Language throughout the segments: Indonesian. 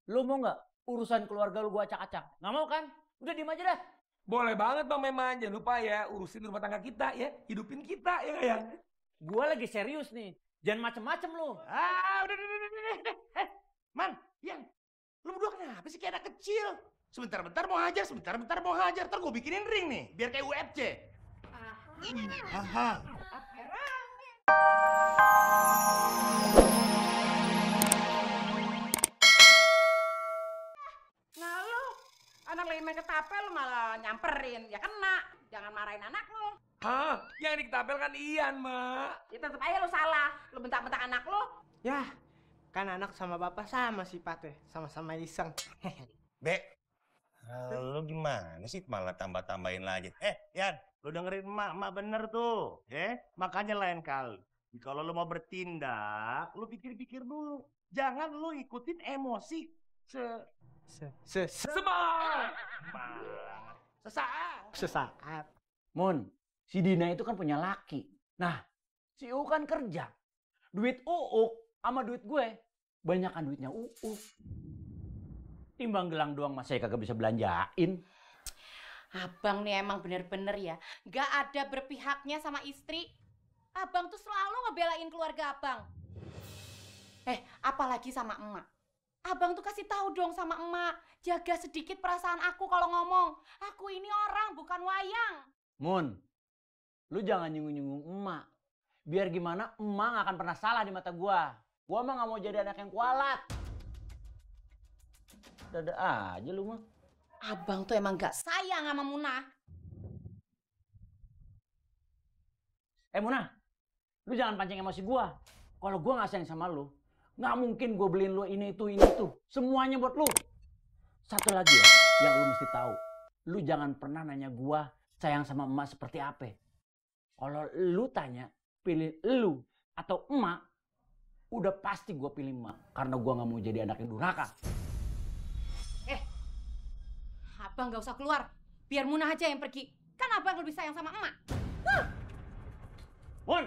Lu mau nggak urusan keluarga lu gua acak-acak? Nggak mau kan? Udah diem aja dah. Boleh banget Bang Meman, jangan lupa ya urusin rumah tangga kita ya, hidupin kita ya nggak ya? Gua lagi serius nih. Jangan macem-macem lu. Udah. Man, Yan, lu berdua kenapa sih kayak anak kecil? Sebentar-bentar mau hajar, sebentar-bentar mau hajar. Ntar gue bikinin ring nih, biar kayak UFC. Aha. Nah lu, anak lagi main ketapel lu malah nyamperin. Ya kena, jangan marahin anak lu. Hah? Yang diketapel kan Ian, Mak. Ya tetep aja lu salah. Lu bentak-bentak anak lu. Ya, kan anak sama bapak sama sifatnya, sama-sama iseng. Be, lu gimana sih malah tambah-tambahin lagi? Yan, lu dengerin emak bener tuh. Makanya lain kali, kalau lu mau bertindak, lu pikir-pikir dulu. Jangan lu ikutin emosi Sesaat. Mun, si Dina itu kan punya laki. Nah, si U kan kerja. Duit Uuk sama duit gue, banyakan duitnya Uuk. Timbang gelang doang mas saya kagak bisa belanjain. Abang nih emang bener-bener ya, gak ada berpihaknya sama istri. Abang tuh selalu ngebelain keluarga abang. Apalagi sama emak. Abang tuh kasih tahu dong sama emak, jaga sedikit perasaan aku kalau ngomong. Aku ini orang, bukan wayang. Mun, lu jangan nyinggung-nyinggung emak. Biar gimana emak gak akan pernah salah di mata gua. Gua mah gak mau jadi anak yang kualat. Dada aja lu mah. Abang tuh emang gak sayang sama Munah. Munah, lu jangan pancing emosi gua. Kalau gua gak sayang sama lu, gak mungkin gua beliin lu ini itu. Semuanya buat lu. Satu lagi ya, yang lu mesti tahu. Lu jangan pernah nanya gua sayang sama emak seperti apa. Kalau lu tanya, pilih lu atau emak, udah pasti gua pilih emak. Karena gua gak mau jadi anak yang durhaka. Abang gak usah keluar, biar Munah aja yang pergi. Kan abang lebih sayang sama emak. Mun,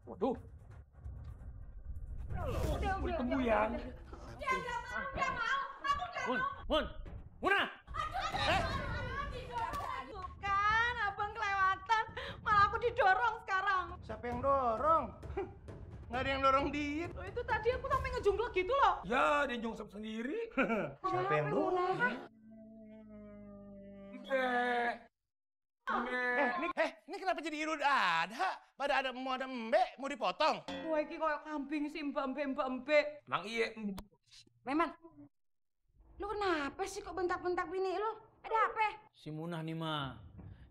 waduh. Udah. Kebuyang. Dia gak mau. Mun, Munah. Tuh kan, abang kelewatan. Malah aku didorong sekarang. Siapa yang dorong? Nggak ada yang dorong dia. Loh, itu tadi aku sampai ngejunglek gitu loh. Ya, dia nyungsep sendiri. Siapa yang dorong? Ini kenapa jadi irud ada? Pada ada mau ada mbek, mau dipotong. Wah, ini kayak kambing sih mbak-mbak. Mang Iye. Meman, lu kenapa sih kok bentak-bentak bini lu? Ada apa? Si Munah nih mah,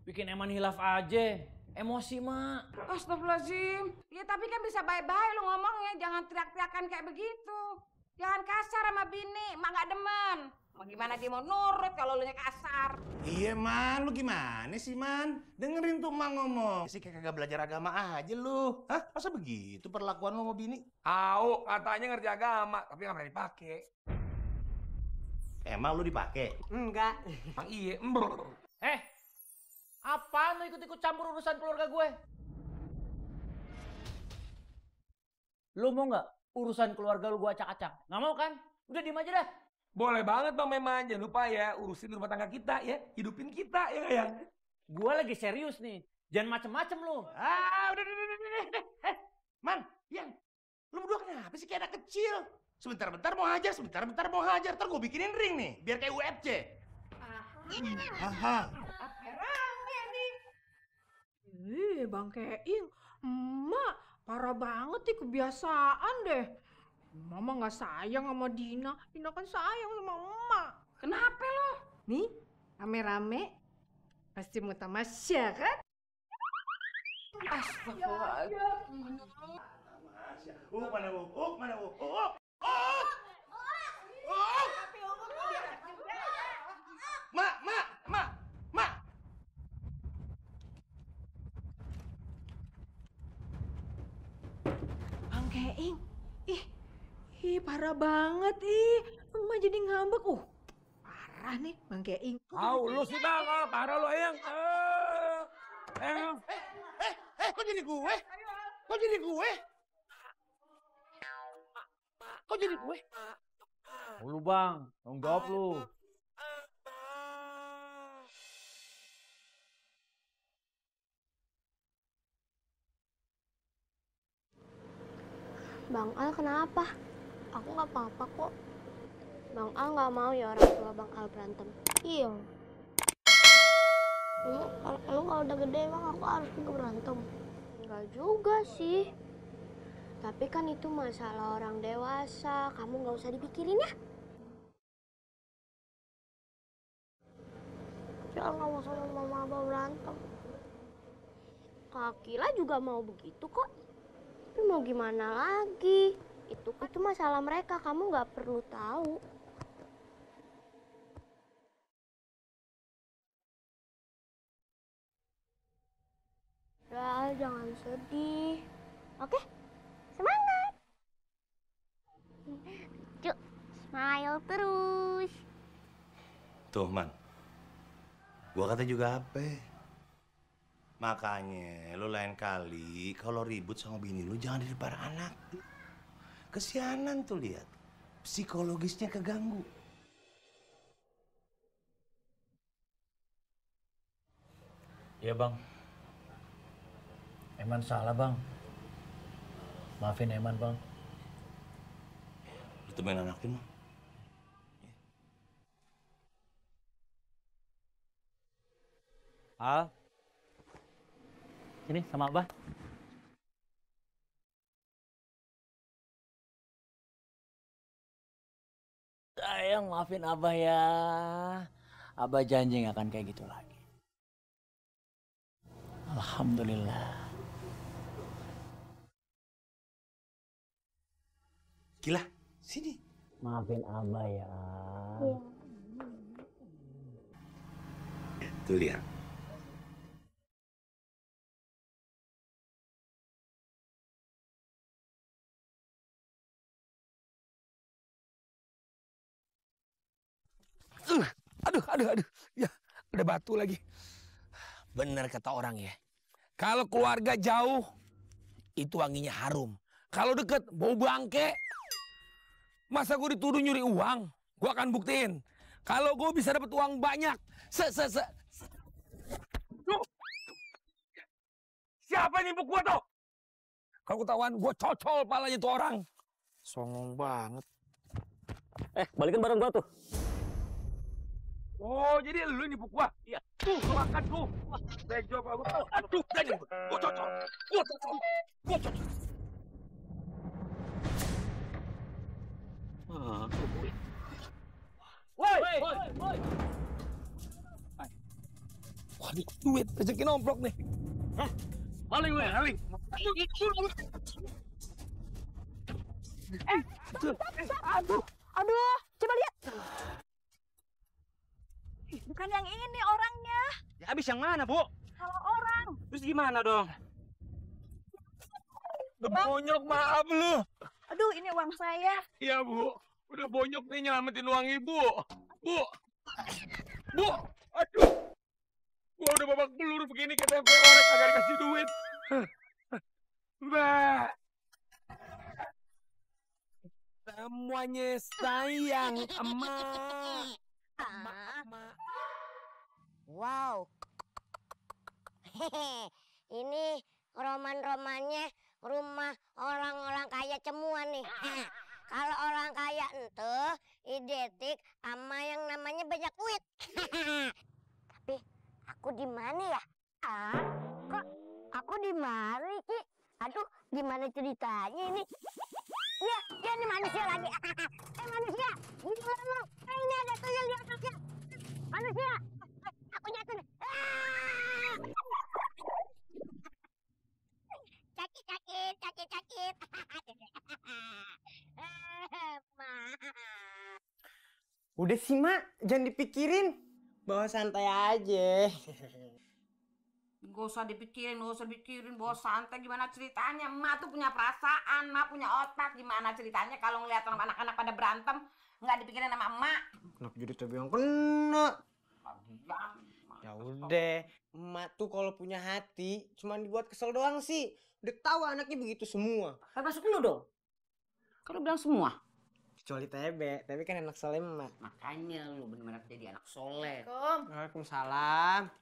bikin Eman hilaf aja. Emosi mak. Astagfirullahaladzim. Ya tapi kan bisa baik-baik lu ngomongnya. Jangan teriak-teriakan kayak begitu. Jangan kasar sama bini. Mak gak demen. Mau gimana dia mau nurut kalau lu nya kasar. Iya man, lu gimana sih man? Dengerin tuh emak ngomong. Sih kayak kagak belajar agama aja lu. Hah? Masa begitu perlakuan lu sama bini? Au, katanya ngerti agama, tapi nggak pernah dipakai. Emang lu dipakai? Enggak. Mang Iye. Apaan lu ikut-ikut campur urusan keluarga gue? Lu mau nggak urusan keluarga lu gue acak-acak? Nggak mau kan? Udah diem aja dah. Boleh banget Bang Meman, jangan lupa ya urusin rumah tangga kita ya, hidupin kita ya nggak ya? Gue lagi serius nih. Jangan macem-macem lu. Udah. Man, Yan, lu berdua kenapa sih kayak anak kecil? Sebentar-bentar mau hajar, sebentar-bentar mau hajar. Ntar gue bikinin ring nih, biar kayak UFC. Aha. Bang Keing, emak parah banget nih kebiasaan deh. Mama nggak sayang sama Dina kan sayang sama emak. Kenapa lo? Nih, rame-rame pasti mau tamasya kan? Astagfirullahaladzim. Mana? Mak. Bang Keing, ih parah banget emak jadi ngambek. Parah nih Bang Keing. Au, lu sih Bang, parah lu Eyang. Kok jadi gue? Kok jadi gue? Lu bang, tanggung jawab lu. Bang Al kenapa? Aku nggak apa-apa kok. Bang Al nggak mau ya orang tua Bang Al berantem. Iya. Lu kalau udah gede emang aku harus juga berantem? Enggak juga sih. Tapi kan itu masalah orang dewasa. Kamu nggak usah dipikirin ya. Jangan nggak mau sama mama abah berantem. Kak Kila juga mau begitu kok. Tapi mau gimana lagi? Itu masalah mereka. Kamu nggak perlu tahu. Udah, jangan sedih. Oke? Semangat! Cuk, smile terus. Tuh, Man. Gua kata juga apa? Makanya lu lain kali kalau ribut sama bini lu jangan di depan anak. Kesianan tuh lihat. Psikologisnya keganggu. Iya bang. Eman salah bang. Maafin Eman bang. Lu temen anak lu, Man. Al. Sini sama Abah. Sayang, maafin Abah ya. Abah janji nggak akan kayak gitu lagi. Alhamdulillah. Gila, sini. Maafin Abah ya. Iya. Tuh lihat. Aduh. Ya, ada batu lagi. Bener kata orang ya. Kalau keluarga jauh, itu wanginya harum. Kalau deket, bau bangke. Masa gue dituduh nyuri uang? Gue akan buktiin. Kalau gue bisa dapat uang banyak. Tuh. Siapa yang nimpuk gue tuh? Kalau ketahuan, gue cocol palanya tuh orang. Songong banget. Balikin barang gua tuh. Oh, jadi lu nipu gua? Iya. Tuh, makan tuh. Bejo apa gua? Aduh, bejo. Gua cocok. Woi. Waduh, duit rezeki nomplok nih. Maling gue. Maling. Aduh, coba lihat. Bukan yang ini orangnya. Ya habis yang mana, Bu? Kalau orang. Terus gimana dong? Udah bonyok, maaf lu. Aduh, ini uang saya. Iya, Bu. Udah bonyok nih nyelamatin uang Ibu. Bu, aduh. Gua udah babak belur begini ke tempe orang kagak dikasih duit. Mbak. Semuanya sayang, emak. Wow. Ini roman-romannya rumah orang-orang kaya semua nih. Kalau orang kaya ente identik sama yang namanya banyak duit. Tapi aku di mana ya? Kok aku di mana, Ki? Aduh, gimana ceritanya ini? Ya ini manusia lagi. Manusia, gimana? Ini ada tuyul di atasnya. Manusia, aku jatuh nih. Sakit. Udah sih, Mak. Jangan dipikirin. Bawa santai aja. Gak usah dipikirin, bawa santai. Gimana ceritanya? Emak tuh punya perasaan, emak punya otak. Gimana ceritanya kalau ngeliat orang anak-anak pada berantem, nggak dipikirin sama emak? Kenapa jadi tapi yang kena? Ya udah, emak tuh kalau punya hati cuma dibuat kesel doang sih. Udah tahu anaknya begitu semua. Masuk lu dong. Kalau bilang semua, Kecuali Tebe. Tebe kan anak soleh emak. Makanya lu bener-bener jadi anak soleh. Waalaikumsalam.